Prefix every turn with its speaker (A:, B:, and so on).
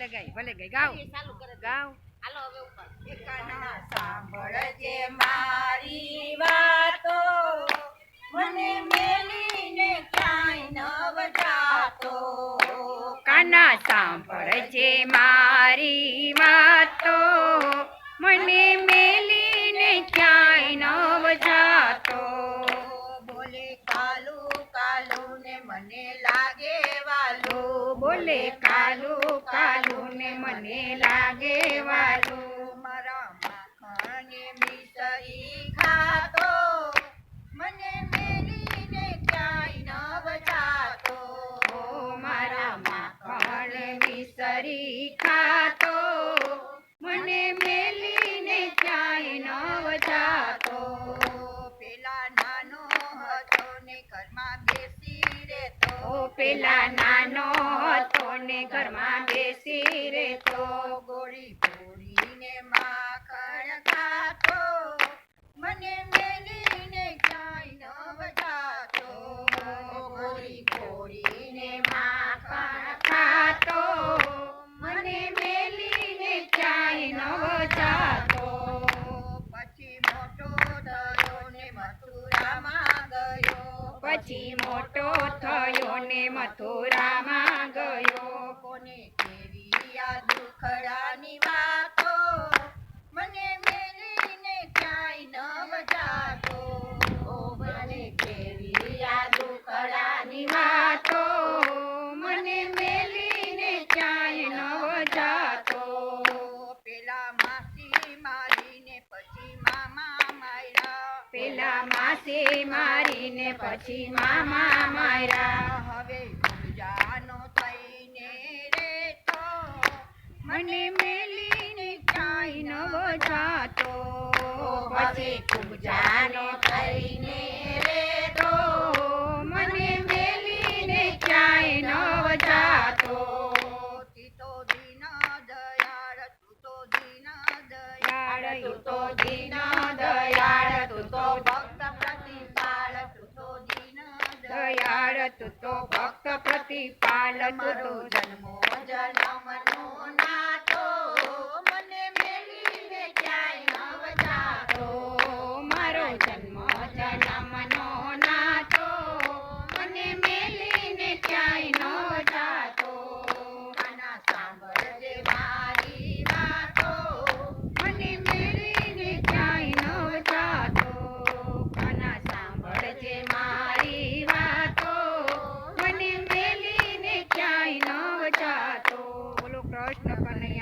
A: ભલે ગઈ ગાવ ગાવ
B: હાલો હવે ઉપર
C: કાના સાંભળજે મારી વાતો, મને મેલીને ક્યાંય નવ જાતો.
A: કાના સાંભળજે મારી વાતો, મને મેલીને ક્યાંય નવ જાતો.
C: બોલે કાલુ કાલુ ને મને લાગે વાલો,
A: બોલે કાલુ કાલુ ને મને લાગે વાલો.
C: મારા માખણે મિસરી ખાતો, મને મેલીને ક્યાંય નવ જાતો.
A: મારા માખણ વિસરી ખાતો, મને મેલીને ક્યાંય નવ જાતો.
C: પેલા નાનો હતો ને ઘરમાં બેસી રહેતો,
A: પેલા નાનો હતો ને ઘરમાં બેસી રહેતો.
C: ગોળી ગોળીને માખણ ખાતો, મને મેલીને ક્યાંય નવ જાતો. ગોળી ગોળીને માખણ
A: ખાતો, મને મેલીને ક્યાંય નવ જાતો.
C: પછી મોટો થયો ને મથુરામાં ગયો,
A: પછી મોટો થયો ને મથુરામાં ગયો.
C: કોને કેવી આ દુખડાની વાતો, મને મેલીને ક્યાંય નવ જાતો. મને કેવી આ દુખડાની
A: વાતો, મને મેલીને ક્યાંય નવ જાતો.
C: પેલા માસી મારીને પછી મામા માર્યા,
A: પેલા માસી મારીને પછી મામા માર્યા.
C: હવે પૂજાનો થઈને રેતો,
A: મને મેલીને ક્યાંય નવ જાતો. પછી પૂજાનો થઈને રેતો, મને મેલીને ક્યાંય નવ જાતો.
C: તી તો દીન દયાળ, તું તો દીન દયાળ,
A: તું તો દીન દયાળ, તું તો
C: ભક્ત પ્રતિપાળ, તું તો દીન
A: દયાળ, તું તો ભક્ત પ્રતિપાલ.
C: મારો જન્મો જન્મનો નાતો, મને મેલીને ક્યાંય નવ જાતો.
A: મારો જન્મ જન્મનો નાતો, મને મેલીને ક્યાંય ન જાતો.
C: કાના સાંભળજે મારી વાતો,
A: મને મેલીને ક્યાંય ન જાતો. કાના સાંભળજે મારી વાતો, મને મેલીને ક્યાંય ન જાતો. બોલો કૃષ્ણ કનૈયા.